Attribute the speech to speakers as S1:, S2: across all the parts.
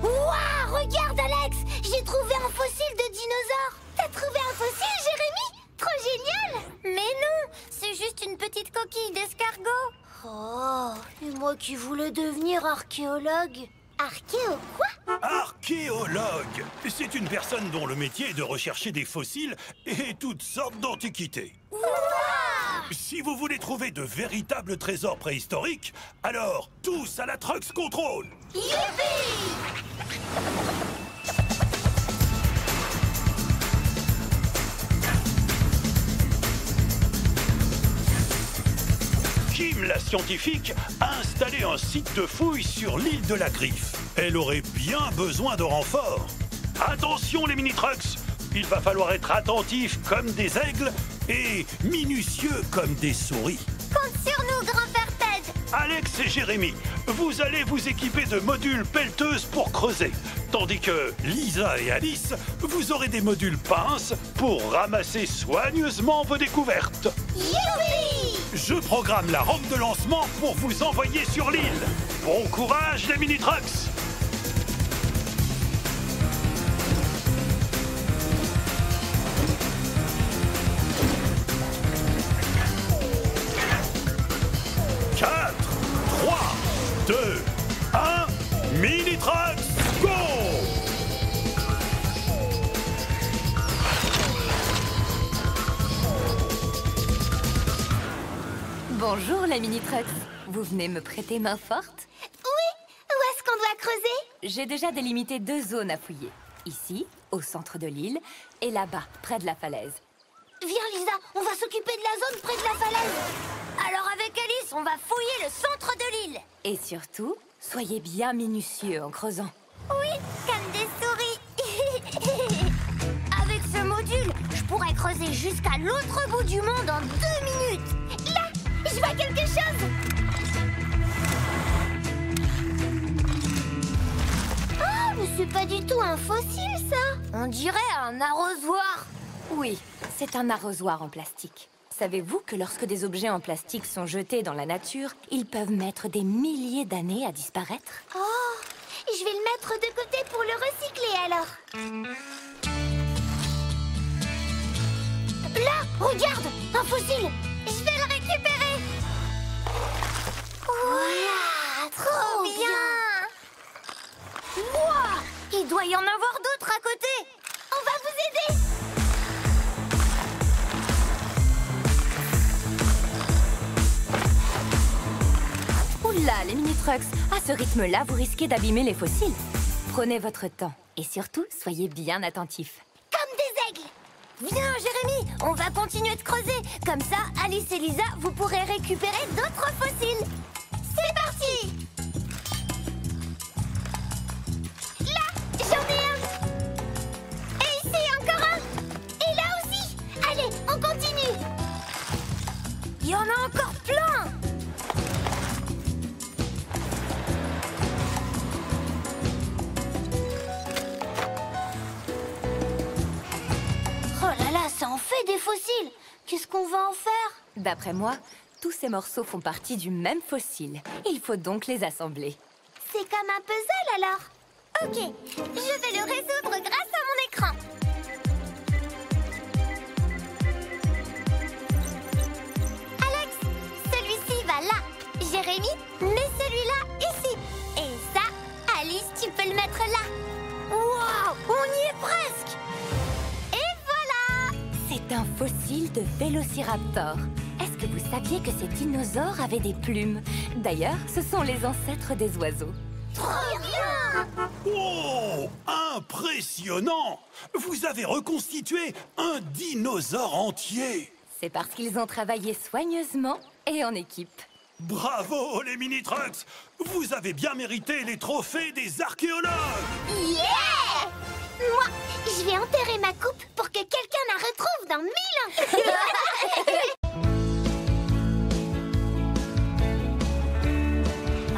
S1: Waouh, regarde Alex, j'ai trouvé un fossile de dinosaure. T'as trouvé un fossile, Jérémy? Trop génial!
S2: Mais non, c'est juste une petite coquille d'escargot.
S1: Oh, et moi qui voulais devenir archéologue. Archéo quoi?
S3: Archéologue! C'est une personne dont le métier est de rechercher des fossiles et toutes sortes d'antiquités.
S1: Wow!
S3: Si vous voulez trouver de véritables trésors préhistoriques, alors tous à la Trucks Control!
S1: Youpi!
S3: Kim, la scientifique, a installé un site de fouilles sur l'île de la Griffe. Elle aurait bien besoin de renforts. Attention les mini-trucks! Il va falloir être attentif comme des aigles et minutieux comme des souris.
S2: Compte sur nous, grand-père Ted.
S3: Alex et Jérémy, vous allez vous équiper de modules pelleteuses pour creuser. Tandis que Lisa et Alice, vous aurez des modules pinces pour ramasser soigneusement vos découvertes.
S1: Youpi!
S3: Je programme la rampe de lancement pour vous envoyer sur l'île. Bon courage les mini-trucks! Mini-trucks, go!
S4: Bonjour la mini-trucks. Vous venez me prêter main forte?
S1: Oui, où est-ce qu'on doit creuser?
S4: J'ai déjà délimité 2 zones à fouiller. Ici, au centre de l'île, et là-bas, près de la falaise.
S1: Viens Lisa, on va s'occuper de la zone près de la falaise.
S2: Alors avec Alice, on va fouiller le centre de l'île.
S4: Et surtout, soyez bien minutieux en creusant.
S2: Oui, comme des souris. Avec ce module, je pourrais creuser jusqu'à l'autre bout du monde en 2 minutes.
S1: Là, je vois quelque chose. Oh, mais c'est pas du tout un fossile, ça.
S2: On dirait un arrosoir.
S4: Oui, c'est un arrosoir en plastique. Savez-vous que lorsque des objets en plastique sont jetés dans la nature, ils peuvent mettre des milliers d'années à disparaître?
S1: Oh, je vais le mettre de côté pour le recycler alors. Là, regarde, un fossile.
S2: Je vais le récupérer.
S1: Wow, trop bien.
S2: Wow, il doit y en avoir d'autres à côté.
S1: On va vous aider.
S4: Oula, les mini-trucks, à ce rythme-là, vous risquez d'abîmer les fossiles. Prenez votre temps et surtout, soyez bien attentifs.
S1: Comme des aigles.
S2: Viens, Jérémy, on va continuer de creuser. Comme ça, Alice et Lisa, vous pourrez récupérer d'autres fossiles.
S1: C'est parti. Là, j'en ai un. Et ici, encore un. Et là aussi. Allez, on continue.
S2: Il y en a encore plein.
S1: Oh là là, ça en fait des fossiles. Qu'est-ce qu'on va en faire?
S4: D'après moi, tous ces morceaux font partie du même fossile. Il faut donc les assembler.
S1: C'est comme un puzzle alors.
S2: Ok, je vais le résoudre grâce à mon écran. Alex, celui-ci va là. Jérémy, mets celui-là ici. Et ça, Alice, tu peux le mettre là. Waouh, on y est presque. Et voilà.
S4: C'est un fossile de Vélociraptor. Est-ce que vous saviez que ces dinosaures avaient des plumes? D'ailleurs, ce sont les ancêtres des oiseaux.
S1: Trop bien.
S3: Oh! Impressionnant! Vous avez reconstitué un dinosaure entier!
S4: C'est parce qu'ils ont travaillé soigneusement et en équipe.
S3: Bravo les mini-trucks! Vous avez bien mérité les trophées des archéologues!
S1: Yeah! Moi, je vais enterrer ma coupe pour que quelqu'un la retrouve dans 1000 ans.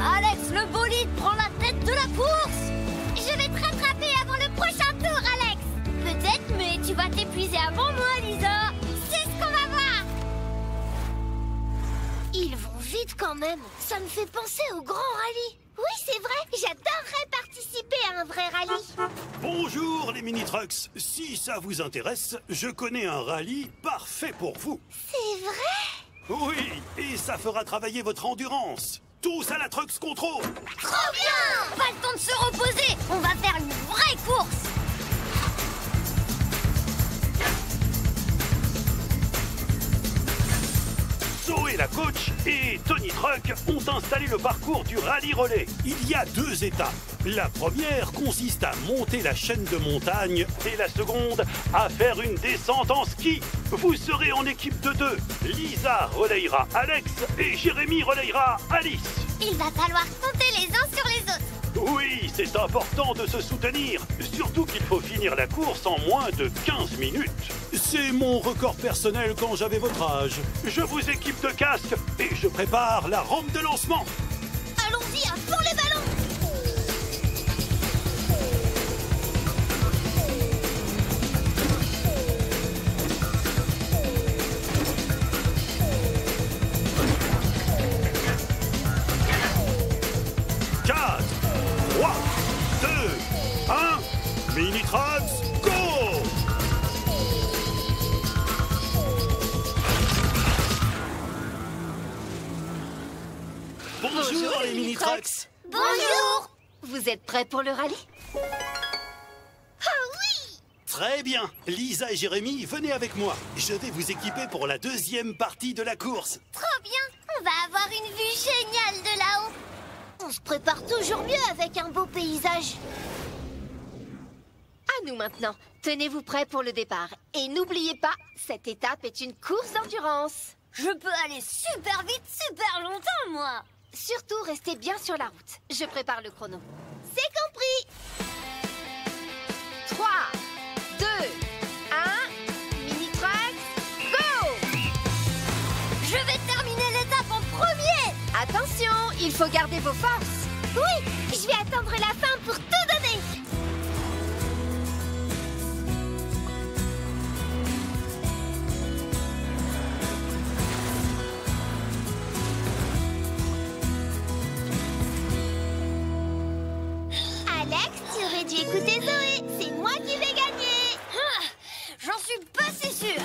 S2: Alex, le bolide prend la tête de la course.
S1: Je vais te rattraper avant le prochain tour, Alex.
S2: Peut-être, mais tu vas t'épuiser avant moi, Lisa.
S1: C'est ce qu'on va voir. Ils vont vite quand même. Ça me fait penser au grand rallye. Oui, c'est vrai. J'adorerais participer à un vrai
S3: Bonjour les mini-trucks. Si ça vous intéresse, je connais un rallye parfait pour vous.
S2: C'est vrai?
S3: Oui, et ça fera travailler votre endurance. Tous à la Trucks Control.
S2: Trop bien! Pas le temps de se reposer! On va faire une vraie course!
S3: Zoé la coach et Tony Truck ont installé le parcours du rallye relais. Il y a 2 étapes. La première consiste à monter la chaîne de montagne et la seconde à faire une descente en ski. Vous serez en équipe de 2. Lisa relayera Alex et Jérémy relayera Alice.
S2: Il va falloir compter les uns sur les autres.
S3: Oui, c'est important de se soutenir. Surtout qu'il faut finir la course en moins de 15 minutes. C'est mon record personnel quand j'avais votre âge. Je vous équipe de casque et je prépare la rampe de lancement.
S2: Allons-y à fond les ballons!
S3: 4, 3, 2, 1, Mini-Trucks, go! Bonjour les Mini-Trucks.
S2: Bonjour!
S4: Vous êtes prêts pour le rallye?
S2: Ah oui!
S3: Très bien. Lisa et Jérémy, venez avec moi. Je vais vous équiper pour la 2e partie de la course.
S2: Trop bien! On va avoir une vue géniale de là-haut! On se prépare toujours mieux avec un beau paysage.
S4: À nous maintenant. Tenez-vous prêts pour le départ. Et n'oubliez pas, cette étape est une course d'endurance.
S2: Je peux aller super vite, super longtemps, moi!
S4: Surtout, restez bien sur la route. Je prépare le chrono.
S2: C'est compris!
S4: 3, 2, 1, Mini-Trucks, go!
S2: Je vais terminer l'étape en premier!
S4: Attention, il faut garder vos forces.
S2: Oui, je vais attendre la fin pour tout donner! Alex, tu aurais dû écouter Zoé. C'est moi qui vais gagner. J'en suis pas si sûre.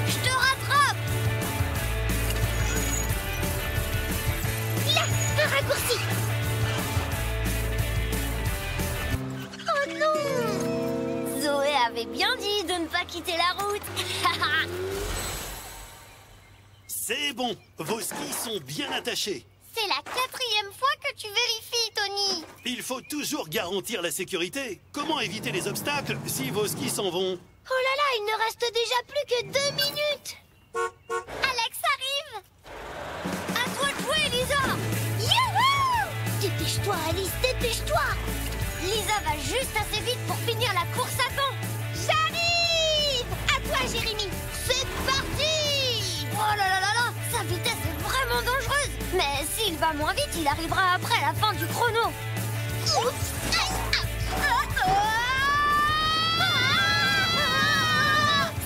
S2: Je te rattrape. Là, un raccourci. Oh non! Zoé avait bien dit de ne pas quitter la route.
S3: C'est bon, vos skis sont bien attachés.
S2: C'est la 4e fois que tu vérifies, Tony.
S3: Il faut toujours garantir la sécurité. Comment éviter les obstacles si vos skis s'en vont?
S2: Oh là là, il ne reste déjà plus que 2 minutes. Alex arrive. À toi de jouer, Lisa. Youhou! Dépêche-toi, Alice, dépêche-toi. Lisa va juste assez vite pour finir la course à temps. J'arrive. À toi, Jérémy. C'est parti. Oh là là là là, sa vitesse est vraiment dangereuse. Mais s'il va moins vite, il arrivera après la fin du chrono. Oups.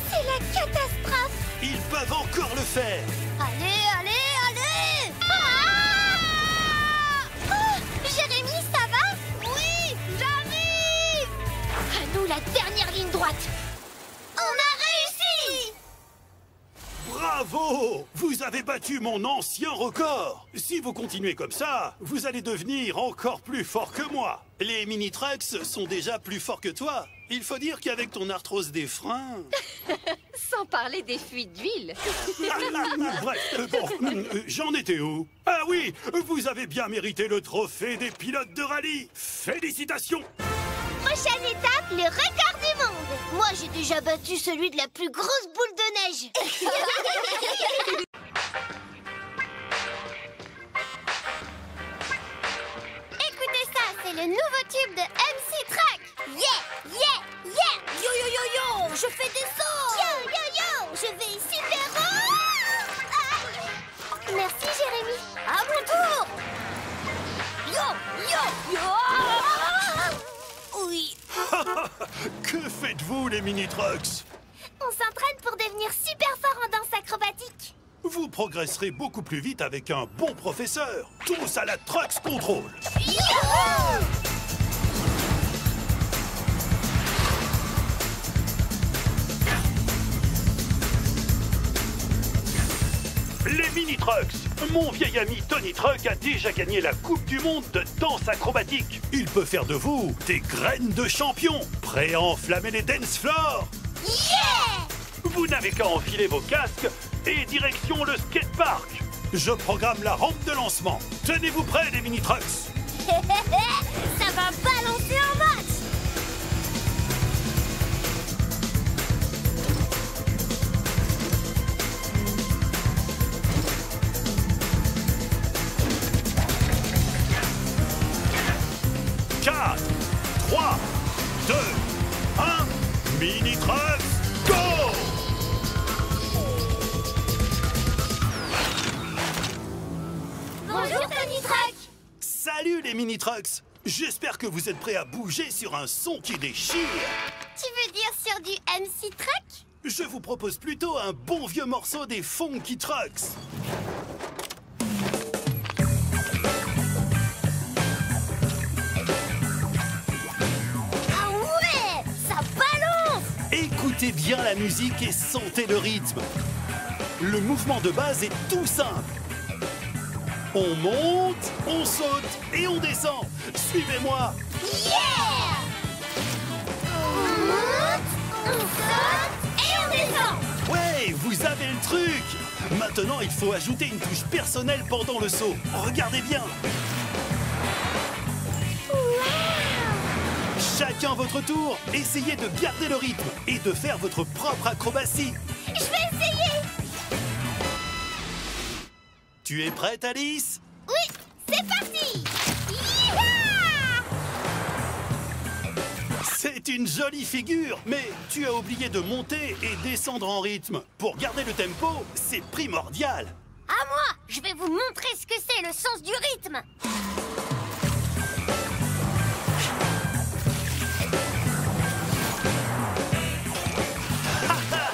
S2: C'est la catastrophe.
S3: Ils peuvent encore le faire.
S2: Allez, allez, allez. Oh, Jérémy, ça va? Oui, j'arrive. À nous la dernière ligne droite. On a réussi.
S3: Bravo! Vous avez battu mon ancien record. Si vous continuez comme ça, vous allez devenir encore plus fort que moi. Les mini-trucks sont déjà plus forts que toi. Il faut dire qu'avec ton arthrose des freins...
S4: Sans parler des fuites d'huile.
S3: Bref, bon, j'en étais où? Ah oui, vous avez bien mérité le trophée des pilotes de rallye. Félicitations!
S2: Prochaine étape, le record du monde. Moi, j'ai déjà battu celui de la plus grosse boule de neige. Écoutez ça, c'est le nouveau tube de MC Truck. Yeah, yeah, yeah. Yo, yo, yo, yo, je fais des sauts. Yo, yo, yo, je vais super haut. Aïe. Merci, Jérémy. À mon tour. Yo, yo, yo. Oui.
S3: Que faites-vous, les mini-trucks?
S2: On s'entraîne pour devenir super fort en danse acrobatique.
S3: Vous progresserez beaucoup plus vite avec un bon professeur. Tous à la Trucks Control.
S2: Youhou!
S3: Les mini-trucks. Mon vieil ami Tony Truck a déjà gagné la Coupe du Monde de danse acrobatique. Il peut faire de vous des graines de champion, prêts à enflammer les dance floors.
S2: Yeah!
S3: Vous n'avez qu'à enfiler vos casques et direction le skatepark. Je programme la rampe de lancement. Tenez-vous prêts, les mini-trucks.
S2: Ça va balancer en match!
S3: Quatre, 3, 2, 1, mini-trucks, go!
S2: Bonjour Tony Truck!
S3: Salut les mini-trucks. J'espère que vous êtes prêts à bouger sur un son qui déchire.
S2: Tu veux dire sur du MC Truck?
S3: Je vous propose plutôt un bon vieux morceau des Funky Trucks.
S2: Ah ouais! Ça balance!
S3: Écoutez bien la musique et sentez le rythme. Le mouvement de base est tout simple. On monte, on saute et on descend. Suivez-moi.
S2: Yeah! On monte, on saute et on descend!
S3: Ouais, vous avez le truc. Maintenant, il faut ajouter une touche personnelle pendant le saut. Regardez bien. Chacun votre tour, essayez de garder le rythme et de faire votre propre acrobatie.
S2: Je vais essayer!
S3: Tu es prête, Alice?
S2: Oui, c'est parti! Yeeha!
S3: C'est une jolie figure, mais tu as oublié de monter et descendre en rythme. Pour garder le tempo, c'est primordial.
S2: À moi! Je vais vous montrer ce que c'est le sens du rythme!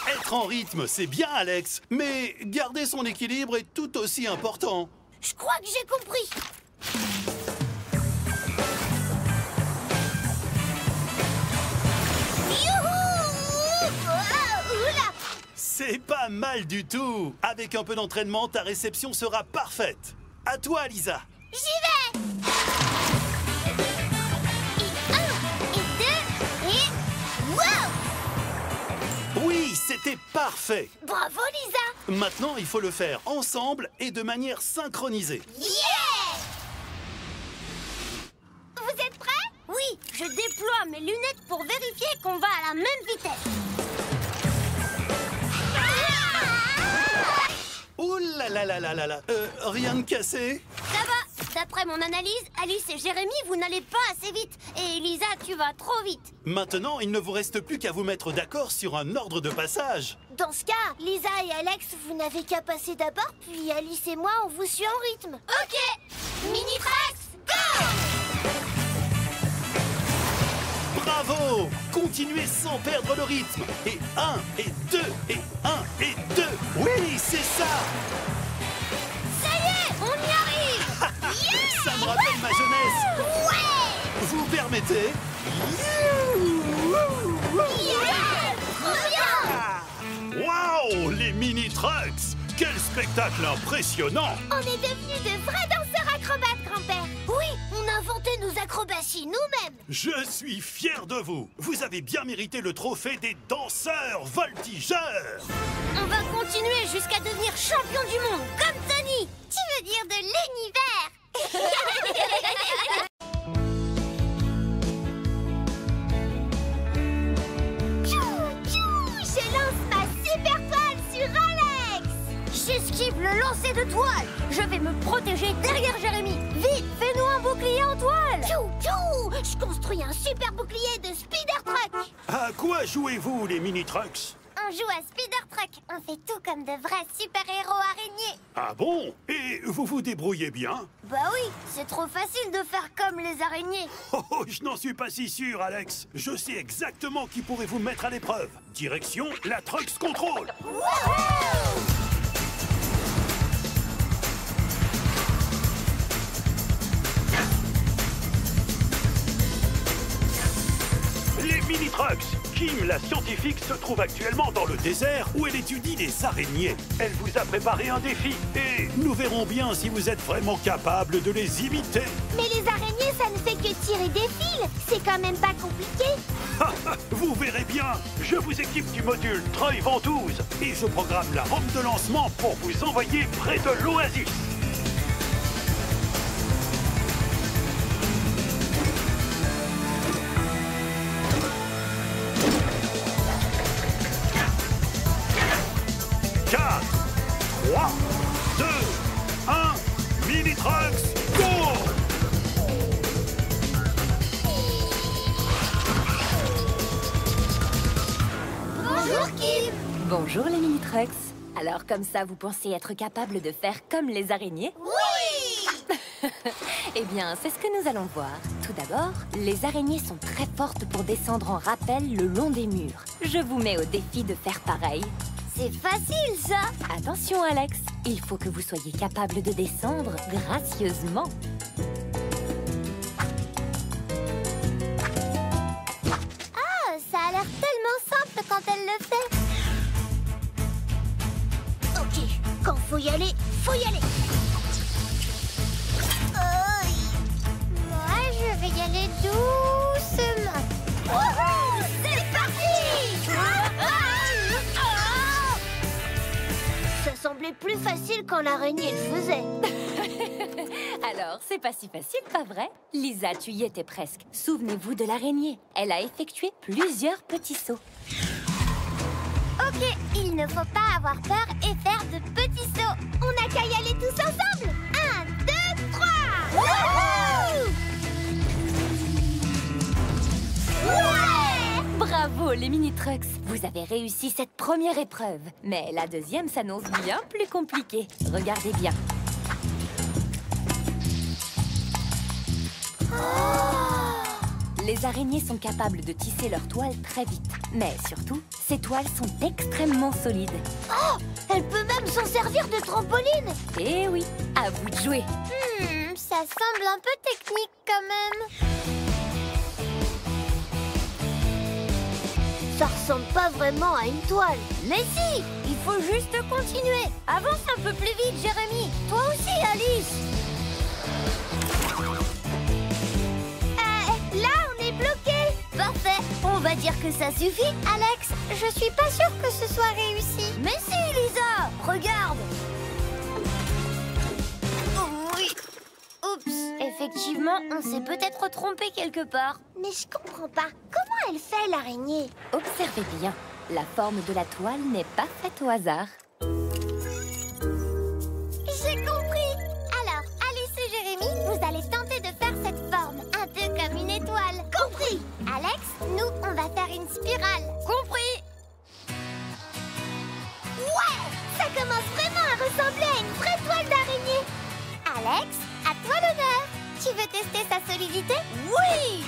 S3: Être en rythme, c'est bien, Alex, mais garder son équilibre est tout aussi important.
S2: Je crois que j'ai compris! Youhou! Oh, oula!
S3: C'est pas mal du tout. Avec un peu d'entraînement, ta réception sera parfaite. À toi, Lisa.
S2: J'y vais! Et un, et deux, et... Wow!
S3: Oui, c'était parfait.
S2: Bravo, Lisa!
S3: Maintenant, il faut le faire ensemble et de manière synchronisée.
S2: Yeah! Vous êtes prêts? Oui, je déploie mes lunettes pour vérifier qu'on va à la même vitesse.
S3: Ouh là là là là là là. Rien de cassé?
S2: Ça va. D'après mon analyse, Alice et Jérémy, vous n'allez pas assez vite. Et Lisa, tu vas trop vite.
S3: Maintenant, il ne vous reste plus qu'à vous mettre d'accord sur un ordre de passage.
S2: Dans ce cas, Lisa et Alex, vous n'avez qu'à passer d'abord, puis Alice et moi, on vous suit en rythme. Ok. Mini-Trax, go!
S3: Bravo! Continuez sans perdre le rythme. Et 1, et 2, et 1, et 2. Oui, c'est ça!
S2: Ça y est, on y arrive! Yeah!
S3: Ça me rappelle ma jeunesse.
S2: Ouais!
S3: Vous permettez?
S2: Yeah! Trop bien!
S3: Waouh! Les mini-trucks! Quel spectacle impressionnant!
S2: On est devenus de vrais danseurs acrobates, grand-père. Oui, on a inventé nos acrobaties nous-mêmes.
S3: Je suis fier de vous. Vous avez bien mérité le trophée des danseurs voltigeurs.
S2: On va continuer jusqu'à devenir champion du monde, comme Tony. Tu veux dire de l'univers? Je lance ma super toile sur Alex. J'esquive le lancer de toile. Je vais me protéger derrière Jérémy. Vite, fais-nous un bouclier en toile. Je construis un super bouclier de Spider Truck.
S3: À quoi jouez-vous, les mini-trucks?
S2: On joue à Spider Truck. On fait tout comme de vrais super-héros araignées.
S3: Ah bon? Et vous vous débrouillez bien?
S2: Bah oui, c'est trop facile de faire comme les araignées.
S3: Oh, je n'en suis pas si sûr, Alex. Je sais exactement qui pourrait vous mettre à l'épreuve. Direction la Trucks Control.
S2: Wouhou!
S3: Kim, la scientifique, se trouve actuellement dans le désert où elle étudie les araignées. Elle vous a préparé un défi et nous verrons bien si vous êtes vraiment capable de les imiter.
S2: Mais les araignées, ça ne fait que tirer des fils. C'est quand même pas compliqué.
S3: Vous verrez bien, je vous équipe du module Treuil Ventouse et je programme la rampe de lancement pour vous envoyer près de l'oasis.
S4: Bonjour les mini-trucks. Alors comme ça, vous pensez être capable de faire comme les araignées?
S2: Oui!
S4: Eh bien, c'est ce que nous allons voir. Tout d'abord, les araignées sont très fortes pour descendre en rappel le long des murs. Je vous mets au défi de faire pareil.
S2: C'est facile, ça!
S4: Attention, Alex. Il faut que vous soyez capable de descendre gracieusement.
S2: Ah, ça a l'air tellement simple quand elle le fait. Ok, quand faut y aller, faut y aller. Moi, je vais y aller doucement. Wouhou! C'est parti! Ça semblait plus facile quand l'araignée le faisait.
S4: Alors, c'est pas si facile, pas vrai? Lisa, tu y étais presque. Souvenez-vous de l'araignée. Elle a effectué plusieurs petits sauts.
S2: Ok, il ne faut pas avoir peur et faire de petits sauts. On n'a qu'à y aller tous ensemble. 1, 2, 3. Wouhou! Ouais!
S4: Bravo, les mini-trucks. Vous avez réussi cette première épreuve. Mais la deuxième s'annonce bien plus compliquée. Regardez bien. Les araignées sont capables de tisser leurs toiles très vite. Mais surtout, ces toiles sont extrêmement solides.
S2: Oh! Elle peut même s'en servir de trampoline.
S4: Eh oui, à vous de jouer.
S2: Ça semble un peu technique quand même. Ça ressemble pas vraiment à une toile. Mais si! Il faut juste continuer. Avance un peu plus vite, Jérémy. Toi aussi, Alice. Là, on est bloqué. Parfait. On va dire que ça suffit. Alex, je suis pas sûre que ce soit réussi. Mais si, Lisa. Regarde. Oui. Oups. Effectivement, on s'est peut-être trompé quelque part. Mais je comprends pas. Comment elle fait, l'araignée?
S4: Observez bien. La forme de la toile n'est pas faite au hasard.
S2: J'ai compris. Alors, Alice et Jérémy, vous allez tenter de faire cette forme, un peu comme une étoile. Compris. Alex, nous, on va faire une spirale. Compris. Ouais! Ça commence vraiment à ressembler à une vraie toile d'araignée. Alex, à toi l'honneur. Tu veux tester sa solidité? Oui!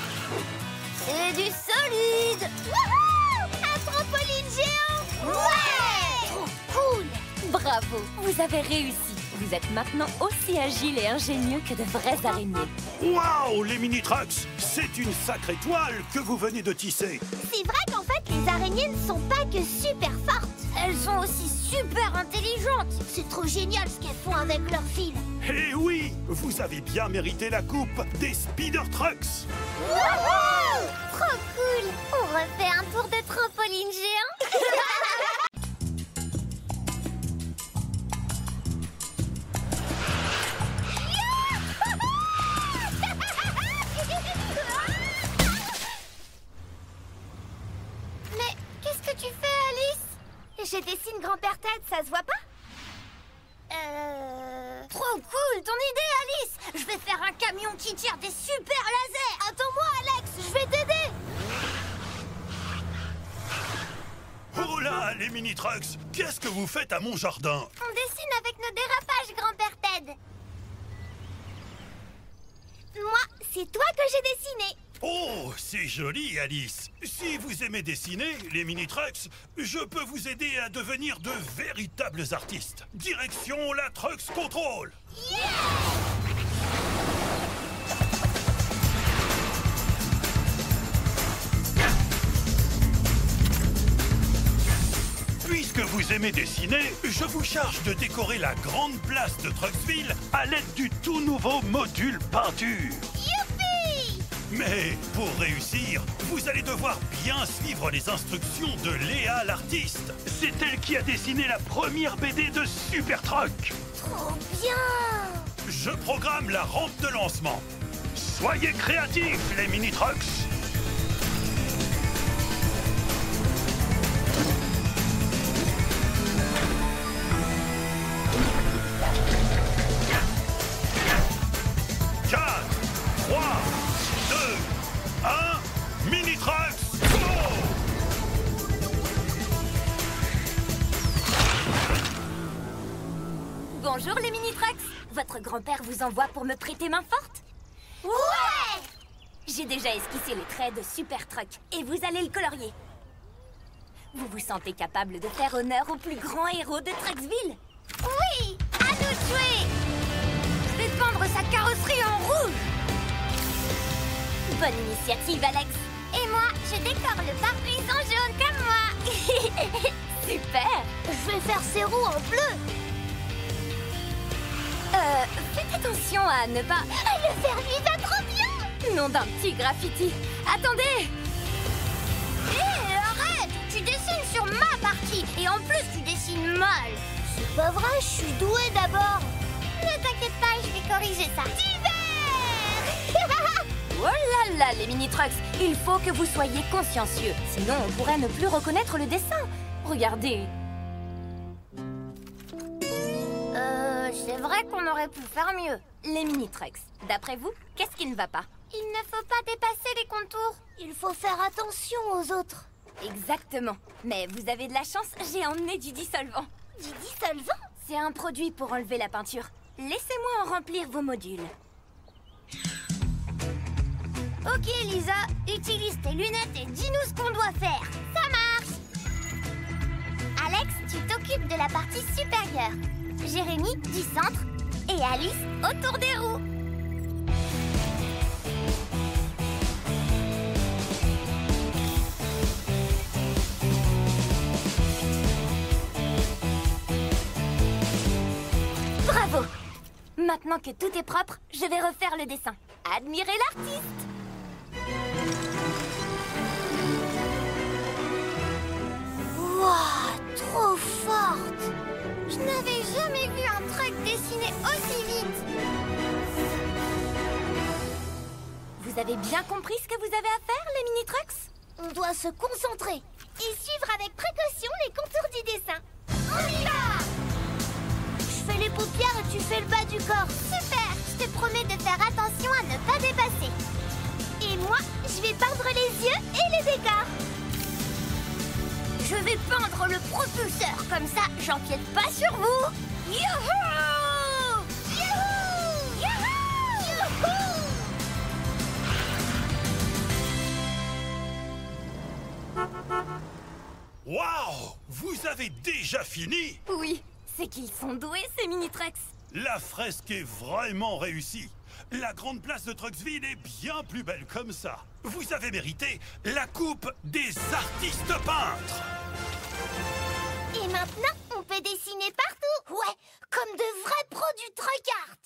S2: C'est du solide. Wouhou! Un trampoline géant. Ouais! Trop cool.
S4: Bravo, vous avez réussi. Vous êtes maintenant aussi agile et ingénieux que de vraies araignées.
S3: Waouh, les mini-trucks! C'est une sacrée toile que vous venez de tisser.
S2: C'est vrai qu'en fait, les araignées ne sont pas que super fortes. Elles sont aussi super intelligentes. C'est trop génial ce qu'elles font avec leurs fils.
S3: Eh oui, vous avez bien mérité la coupe des Speeder Trucks.
S2: Wouhou! Trop cool. On refait un tour de trampoline géant. Mais qu'est-ce que tu fais, Alice? Je dessine grand-père Ted, ça se voit pas? Trop cool, ton idée, Alice! Je vais faire un camion qui tire des super lasers! Attends-moi, Alex, je vais t'aider!
S3: Oh là, les mini-trucks! Qu'est-ce que vous faites à mon jardin?
S2: On dessine avec nos dérapages, grand-père Ted! Moi, c'est toi que j'ai dessiné!
S3: Oh, c'est joli, Alice. Si vous aimez dessiner, les mini-trucks, je peux vous aider à devenir de véritables artistes. Direction la Trucks Control.
S2: Yeah!
S3: Puisque vous aimez dessiner, je vous charge de décorer la grande place de Trucksville à l'aide du tout nouveau module peinture.
S1: Youpi!
S3: Mais pour réussir, vous allez devoir bien suivre les instructions de Léa l'artiste. C'est elle qui a dessiné la première BD de Super Truck.
S1: Trop bien!
S3: Je programme la rampe de lancement. Soyez créatifs, les mini-trucks.
S4: Bonjour les mini-trucks. Votre grand-père vous envoie pour me prêter main forte?
S1: Ouais!
S4: J'ai déjà esquissé les traits de Super Truck et vous allez le colorier. Vous vous sentez capable de faire honneur au plus grand héros de Trucksville?
S1: Oui! À nous de jouer! Je vais peindre sa carrosserie en rouge!
S2: Bonne initiative, Alex. Et moi, je décore le pare-brise en jaune comme moi.
S4: Super!
S1: Je vais faire ses roues en bleu!
S4: Faites attention à ne pas...
S1: Le vernis va trop bien!
S4: Nom d'un petit graffiti. Attendez!
S1: Hé, arrête! Tu dessines sur ma partie et en plus tu dessines mal! C'est pas vrai, je suis douée d'abord!
S2: Ne t'inquiète pas, je vais corriger ça.
S4: Oh là là, les mini-trucks! Il faut que vous soyez consciencieux. Sinon, on pourrait ne plus reconnaître le dessin. Regardez.
S1: C'est vrai qu'on aurait pu faire mieux.
S4: Les mini-trucks, d'après vous, qu'est-ce qui ne va pas?
S2: Il ne faut pas dépasser les contours.
S1: Il faut faire attention aux autres.
S4: Exactement. Mais vous avez de la chance, j'ai emmené du dissolvant.
S1: Du dissolvant?
S4: C'est un produit pour enlever la peinture. Laissez-moi en remplir vos modules.
S1: Ok, Lisa, utilise tes lunettes et dis-nous ce qu'on doit faire.
S2: Ça marche. Alex, tu t'occupes de la partie supérieure. Jérémy, du centre. Et Alice, autour des roues.
S4: Bravo! Maintenant que tout est propre, je vais refaire le dessin. Admirez l'artiste!
S1: Waouh, trop forte!
S2: Je n'avais jamais vu un truck dessiné aussi vite.
S4: Vous avez bien compris ce que vous avez à faire, les mini-trucks?
S1: On doit se concentrer.
S2: Et suivre avec précaution les contours du dessin.
S1: On y va! Je fais les paupières et tu fais le bas du corps.
S2: Super, je te promets de faire attention à ne pas dépasser. Et moi, je vais peindre les yeux et les décors.
S1: Je vais peindre le propulseur, comme ça j'empiète pas sur vous. Youhou! Youhou! Youhou!
S3: Waouh! Vous avez déjà fini?
S4: Oui, c'est qu'ils sont doués, ces mini-trucks.
S3: La fresque est vraiment réussie. La grande place de Trucksville est bien plus belle comme ça. Vous avez mérité la coupe des artistes peintres.
S2: Et maintenant, on peut dessiner partout.
S1: Ouais, comme de vrais pros du truck art.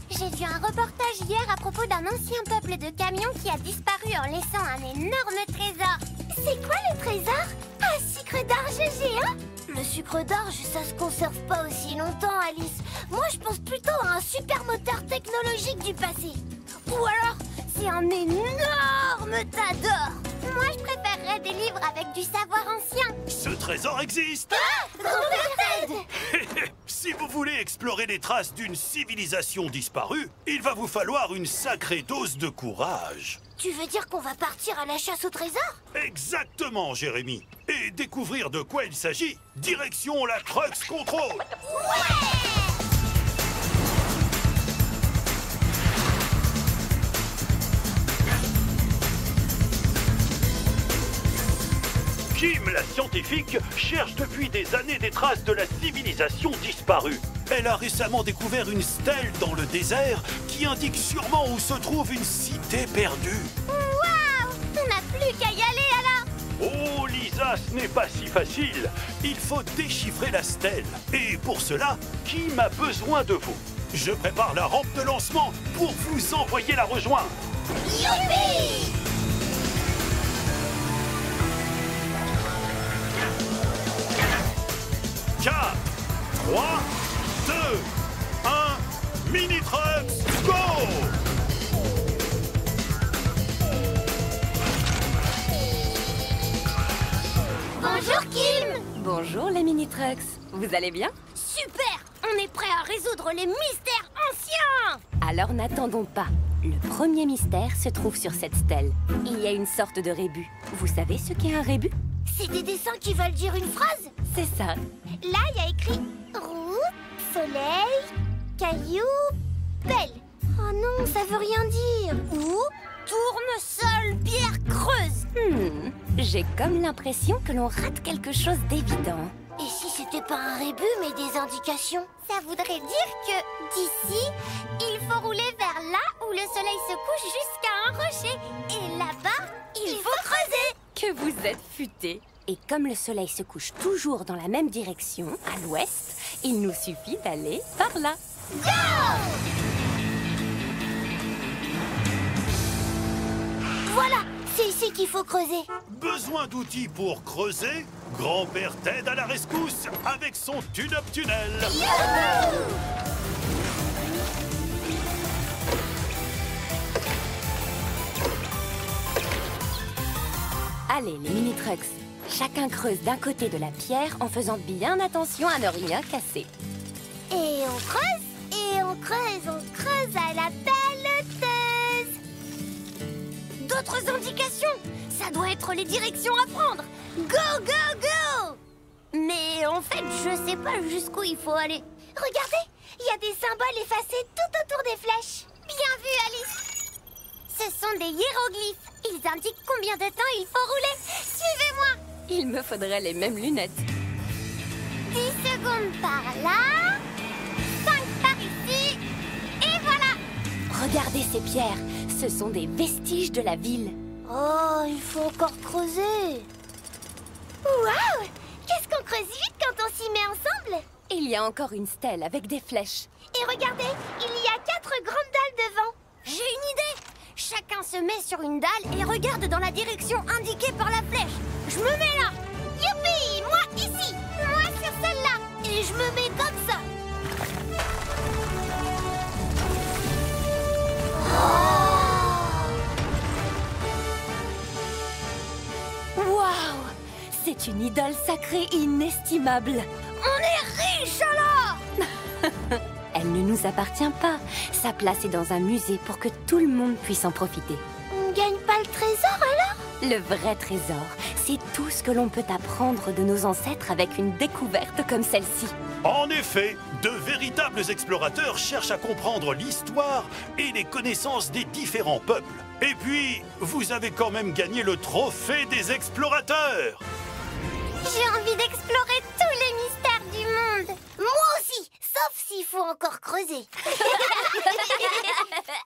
S2: J'ai vu un reportage hier à propos d'un ancien peuple de camions qui a disparu en laissant un énorme trésor. C'est quoi le trésor?
S1: Un sucre d'orge géant? Le sucre d'orge, ça se conserve pas aussi longtemps, Alice. Moi, je pense plutôt à un super moteur technologique du passé. Ou alors, c'est un énorme tas d'or.
S2: Moi, je préférerais des livres avec du savoir ancien.
S3: Ce trésor existe.
S1: Grand-père Ted!
S3: Si vous voulez explorer les traces d'une civilisation disparue, il va vous falloir une sacrée dose de courage.
S1: Tu veux dire qu'on va partir à la chasse au trésor?
S3: Exactement, Jérémy. Et découvrir de quoi il s'agit. Direction la Trucks Control. Kim, la scientifique, cherche depuis des années des traces de la civilisation disparue. Elle a récemment découvert une stèle dans le désert qui indique sûrement où se trouve une cité perdue.
S2: Ouais!
S3: ça, ce n'est pas si facile. Il faut déchiffrer la stèle. Et pour cela, Kim a besoin de vous. Je prépare la rampe de lancement pour vous envoyer la rejoindre.
S1: Youpi!
S3: 4, 3, 2, 1, Mini-Trucks, go!
S1: Bonjour Kim!
S4: Bonjour les mini-trucks. Vous allez bien?
S1: Super! On est prêt à résoudre les mystères anciens!
S4: Alors n'attendons pas. Le premier mystère se trouve sur cette stèle. Il y a une sorte de rébus. Vous savez ce qu'est un rébus?
S1: C'est des dessins qui veulent dire une phrase?
S4: C'est ça.
S1: Là, il y a écrit route, soleil, caillou, pelle. Oh non, ça veut rien dire. Ou tournesol, pierre creuse.
S4: J'ai comme l'impression que l'on rate quelque chose d'évident.
S1: Et si c'était pas un rébus, mais des indications?
S2: Ça voudrait dire que d'ici, il faut rouler vers là où le soleil se couche jusqu'à un rocher. Et là-bas, il faut creuser.
S4: Que vous êtes futés. Et comme le soleil se couche toujours dans la même direction, à l'ouest, il nous suffit d'aller par là.
S1: Voilà, c'est ici qu'il faut creuser.
S3: Besoin d'outils pour creuser? Grand-père t'aide à la rescousse avec son tune-up tunnel.
S4: Allez, les mini-trucks. Chacun creuse d'un côté de la pierre en faisant bien attention à ne rien casser.
S1: Et on creuse, et on creuse à la pelleteuse. D'autres indications? Ça doit être les directions à prendre. Go, go, go! Mais en fait, je sais pas jusqu'où il faut aller. Regardez, il y a des symboles effacés tout autour des flèches.
S2: Bien vu, Alice. Ce sont des hiéroglyphes. Ils indiquent combien de temps il faut rouler. Suivez-moi.
S4: Il me faudrait les mêmes lunettes.
S2: 10 secondes par là. 5 par ici. Et voilà.
S4: Regardez ces pierres. Ce sont des vestiges de la ville.
S1: Oh, il faut encore creuser.
S2: Waouh! Qu'est-ce qu'on creuse vite quand on s'y met ensemble?
S4: Il y a encore une stèle avec des flèches.
S1: Et regardez, il y a 4 grandes dalles devant.
S2: J'ai une idée. Chacun se met sur une dalle et regarde dans la direction indiquée par la flèche. Je me mets là. Youpi! Moi ici. Moi sur celle-là.
S1: Et je me mets comme ça.
S4: Waouh! C'est une idole sacrée inestimable.
S1: On est riche alors!
S4: Elle ne nous appartient pas. Sa place est dans un musée pour que tout le monde puisse en profiter.
S1: On ne gagne pas le trésor alors?
S4: Le vrai trésor, c'est tout ce que l'on peut apprendre de nos ancêtres avec une découverte comme celle-ci.
S3: En effet, de véritables explorateurs cherchent à comprendre l'histoire et les connaissances des différents peuples. Et puis, vous avez quand même gagné le trophée des explorateurs.
S2: J'ai envie d'explorer tous les mystères du monde.
S1: Moi aussi, sauf s'il faut encore creuser.